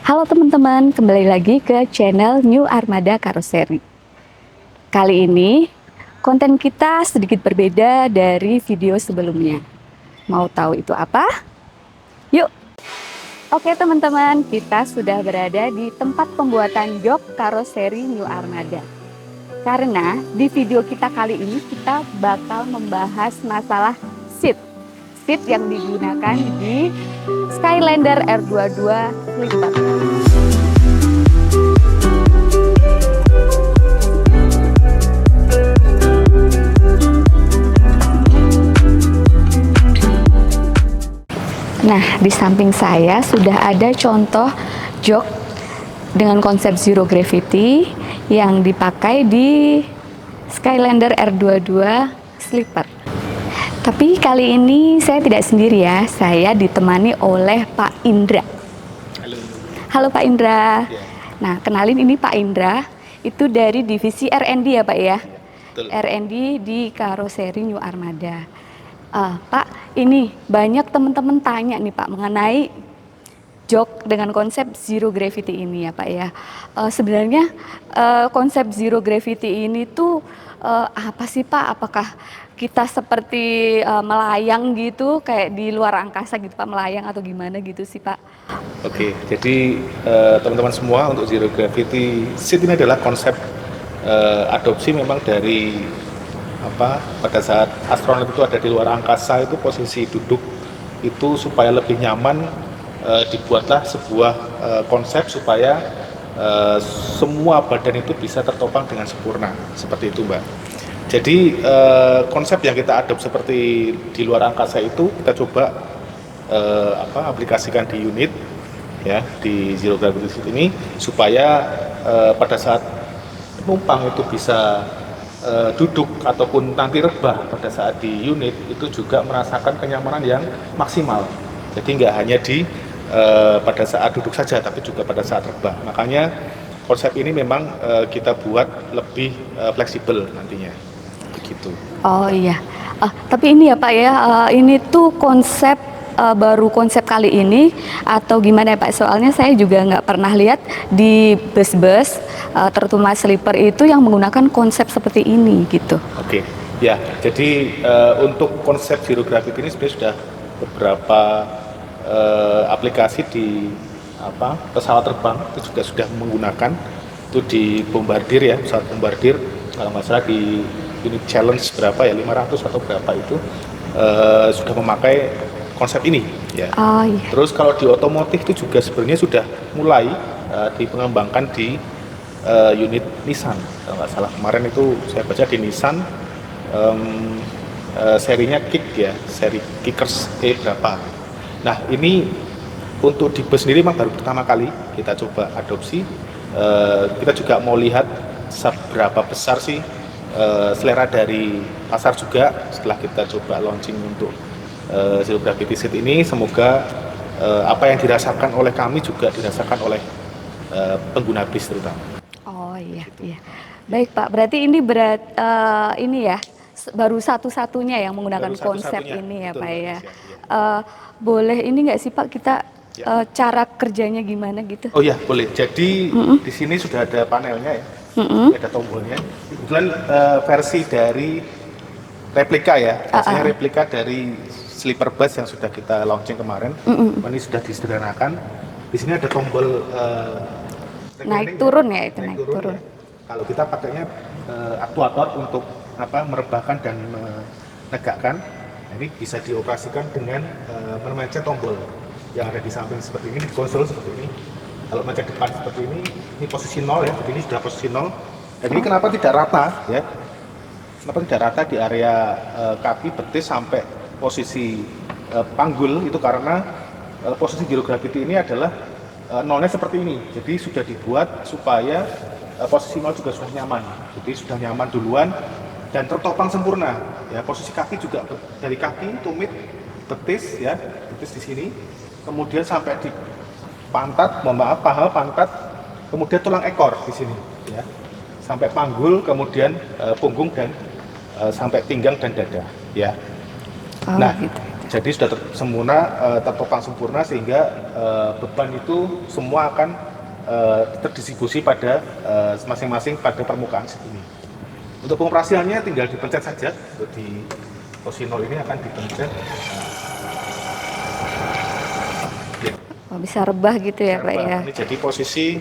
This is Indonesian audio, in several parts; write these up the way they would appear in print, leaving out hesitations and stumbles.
Halo teman-teman, kembali lagi ke channel New Armada Karoseri. Kali ini konten kita sedikit berbeda dari video sebelumnya. Mau tahu itu apa? Yuk! Oke teman-teman, kita sudah berada di tempat pembuatan jok karoseri New Armada. Karena di video kita kali ini kita bakal membahas masalah seat yang digunakan di Skylander R22 Slipper. Nah, di samping saya sudah ada contoh jok dengan konsep zero gravity yang dipakai di Skylander R22 Slipper. Tapi kali ini saya tidak sendiri ya, saya ditemani oleh Pak Indra. Halo. Halo Pak Indra. Ya. Nah, kenalin ini Pak Indra, itu dari divisi R&D ya Pak ya? Betul. R&D di Karoseri New Armada. Pak, ini banyak teman-teman tanya nih Pak mengenai jok dengan konsep zero gravity ini ya Pak ya. Sebenarnya konsep zero gravity ini tuh apa sih Pak? Apakah kita seperti melayang gitu, kayak di luar angkasa gitu Pak, melayang atau gimana gitu sih Pak? Oke, jadi teman-teman semua, untuk zero gravity seat ini adalah konsep adopsi memang dari pada saat astronot itu ada di luar angkasa, itu posisi duduk itu supaya lebih nyaman, dibuatlah sebuah konsep supaya semua badan itu bisa tertopang dengan sempurna, seperti itu Mbak. Jadi konsep yang kita adopt seperti di luar angkasa itu kita coba aplikasikan di unit ya, di zero gravity seat ini, supaya pada saat penumpang itu bisa duduk ataupun nanti rebah pada saat di unit itu juga merasakan kenyamanan yang maksimal. Jadi nggak hanya pada saat duduk saja, tapi juga pada saat rebah. Makanya konsep ini memang kita buat lebih fleksibel nantinya, begitu. Oh iya, tapi ini ya Pak ya, ini tuh konsep baru konsep kali ini atau gimana ya Pak? Soalnya saya juga nggak pernah lihat di bus-bus terutama sleeper itu yang menggunakan konsep seperti ini gitu. Oke, ya. Jadi untuk konsep zero gravity ini sebenarnya sudah beberapa aplikasi di pesawat terbang itu juga sudah menggunakan, itu di Bombardier ya, pesawat Bombardier kalau nggak salah di unit challenge berapa ya, 500 atau berapa itu sudah memakai konsep ini ya. Oh, iya. Terus kalau di otomotif itu juga sebenarnya sudah mulai dikembangkan di unit Nissan kalau nggak salah. Kemarin itu saya baca di Nissan serinya Kick ya, seri Kickers E berapa. Nah ini untuk di bus sendiri memang baru pertama kali kita coba adopsi. Kita juga mau lihat seberapa besar sih selera dari pasar juga setelah kita coba launching untuk zero gravity seat ini. Semoga apa yang dirasakan oleh kami juga dirasakan oleh pengguna bis terutama. Oh iya, iya. Baik Pak, berarti ini ini ya baru satu-satunya yang menggunakan konsep ini ya betul, Pak ya. ya. Boleh ini nggak sih Pak kita cara kerjanya gimana gitu? Oh ya boleh. Jadi di sini sudah ada panelnya ya, ada tombolnya. Kebetulan versi dari replika ya, biasanya replika dari sleeper bus yang sudah kita launching kemarin. Ini sudah disederhanakan. Di sini ada tombol Naik turun ya, itu naik turun. Ya. Kalau kita pakainya aktuator untuk merebahkan dan menegakkan, ini bisa dioperasikan dengan memencet tombol yang ada di samping seperti ini, di konsol seperti ini. Kalau mencet depan seperti ini posisi 0 ya, ini sudah posisi 0. Dan ini kenapa tidak rata ya? Kenapa tidak rata di area kaki, betis sampai posisi panggul, itu karena posisi zero gravity ini adalah nolnya seperti ini. Jadi sudah dibuat supaya posisi 0 juga sudah nyaman. Jadi sudah nyaman duluan dan tertopang sempurna. Ya, posisi kaki juga dari kaki, tumit, betis ya, betis di sini. Kemudian sampai di pantat, paha, pantat, kemudian tulang ekor di sini ya. Sampai panggul, kemudian punggung dan sampai pinggang dan dada ya. Oh, Nah, gitu. Jadi sudah tertopang sempurna sehingga beban itu semua akan terdistribusi pada masing-masing pada permukaan seat ini. Untuk pengoperasiannya tinggal dipencet saja. Untuk di posisi 0 ini akan dipencet. Ya. Oh, bisa rebah gitu ya Pak ya? Ini jadi posisi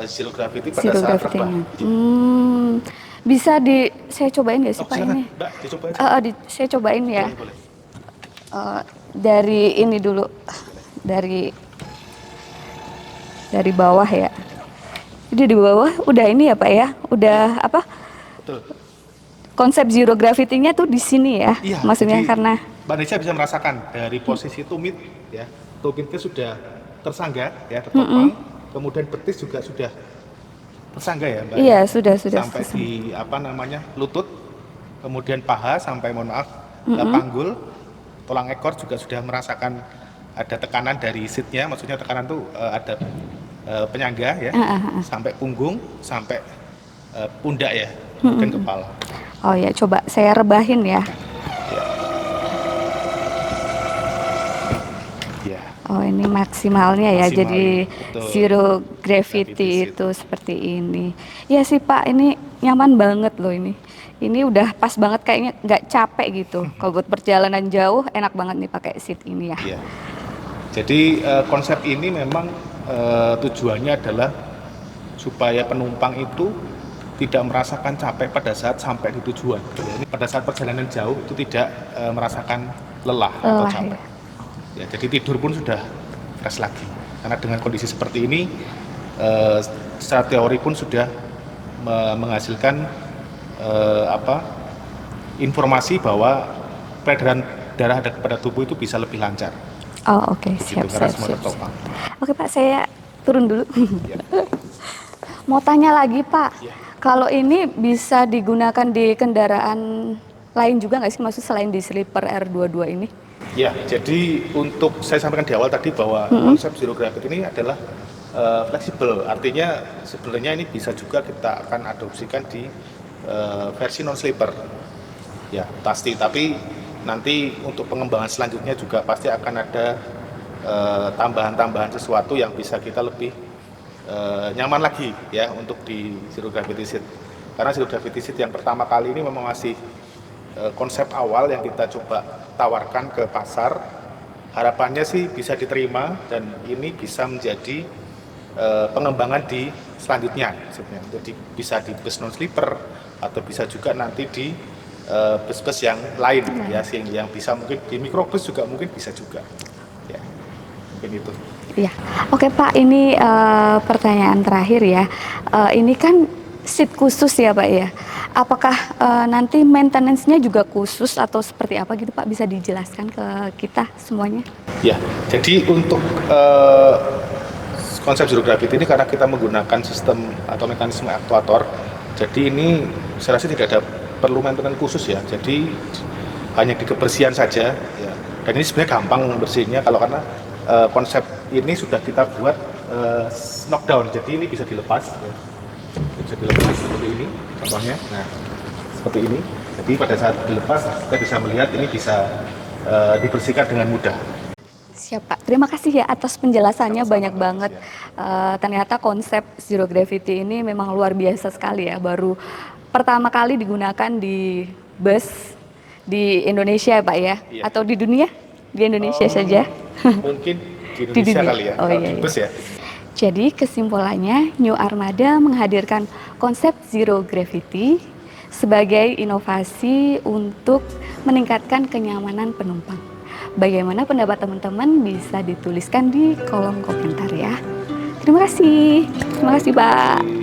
zero gravity pada Zero saat gravity-nya. rebah. Bisa saya cobain nggak sih Pak silakan, ini? Mbak, dicoba aja. Saya cobain ya. Boleh. Dari ini dulu, dari bawah ya. Jadi di bawah udah ini ya Pak ya, udah apa? Betul. Konsep zero gravity-nya tuh di sini ya. Iya, maksudnya jadi karena Mbak Nesya bisa merasakan dari posisi tumit ya, tumitnya sudah tersangga ya, tertopang, kemudian betis juga sudah tersangga ya Mbak. Iya, sudah Sampai di lutut, kemudian paha sampai panggul, tulang ekor juga sudah merasakan ada tekanan dari seatnya, maksudnya tekanan tuh ada penyangga ya, sampai punggung, sampai pundak ya, kemudian kepala. Oh ya, coba saya rebahin ya. Ya. Oh ini maksimalnya ya, jadi betul. zero gravity itu seperti ini. Ya sih Pak, ini nyaman banget loh ini. Ini udah pas banget, kayaknya nggak capek gitu. Kalau buat perjalanan jauh enak banget nih pakai seat ini ya. Ya. Jadi konsep ini memang tujuannya adalah supaya penumpang itu tidak merasakan capek pada saat sampai di tujuan. Jadi pada saat perjalanan jauh itu tidak merasakan lelah atau capek. Ya, jadi tidur pun sudah fresh lagi. Karena dengan kondisi seperti ini, secara teori pun sudah menghasilkan informasi bahwa peredaran darah pada tubuh itu bisa lebih lancar. Oh oke, siap. Oke Pak, saya turun dulu. Ya. Mau tanya lagi Pak, ya. Kalau ini bisa digunakan di kendaraan lain juga nggak sih, maksud selain di sleeper R22 ini? Ya, jadi untuk saya sampaikan di awal tadi bahwa konsep zero gravity ini adalah fleksibel, artinya sebenarnya ini bisa juga kita akan adopsikan di versi non sleeper. Ya, pasti, tapi nanti untuk pengembangan selanjutnya juga pasti akan ada tambahan-tambahan sesuatu yang bisa kita lebih nyaman lagi ya untuk di zero gravity seat. Karena zero gravity seat yang pertama kali ini memang masih konsep awal yang kita coba tawarkan ke pasar. Harapannya sih bisa diterima dan ini bisa menjadi pengembangan di selanjutnya sebenarnya. Jadi bisa di bus non sleeper atau bisa juga nanti di bus-bus yang lain ya, yang bisa mungkin di mikrobus juga mungkin bisa juga. Ya. Mungkin itu. Iya, oke Pak, ini pertanyaan terakhir ya. Ini kan seat khusus ya Pak ya. Apakah nanti maintenance-nya juga khusus atau seperti apa gitu Pak? Bisa dijelaskan ke kita semuanya? Ya, jadi untuk konsep zero gravity ini karena kita menggunakan sistem atau mekanisme aktuator, jadi ini saya rasa tidak ada perlu maintenance khusus ya. Jadi hanya di kebersihan saja. Ya. Dan ini sebenarnya gampang bersihnya karena konsep ini sudah kita buat knockdown, jadi ini bisa dilepas ya. Bisa dilepas seperti ini contohnya. Nah, seperti ini, jadi pada saat dilepas kita bisa melihat ini bisa dibersihkan dengan mudah. Siap Pak, terima kasih ya atas penjelasannya. Banyak banget. Ternyata konsep zero gravity ini memang luar biasa sekali ya, baru pertama kali digunakan di bus di Indonesia ya Pak ya, iya. Atau di dunia? Di Indonesia saja? Mungkin di Indonesia kali ya, iya. Di bus ya. Jadi kesimpulannya, New Armada menghadirkan konsep zero gravity sebagai inovasi untuk meningkatkan kenyamanan penumpang. Bagaimana pendapat teman-teman bisa dituliskan di kolom komentar ya. Terima kasih Pak.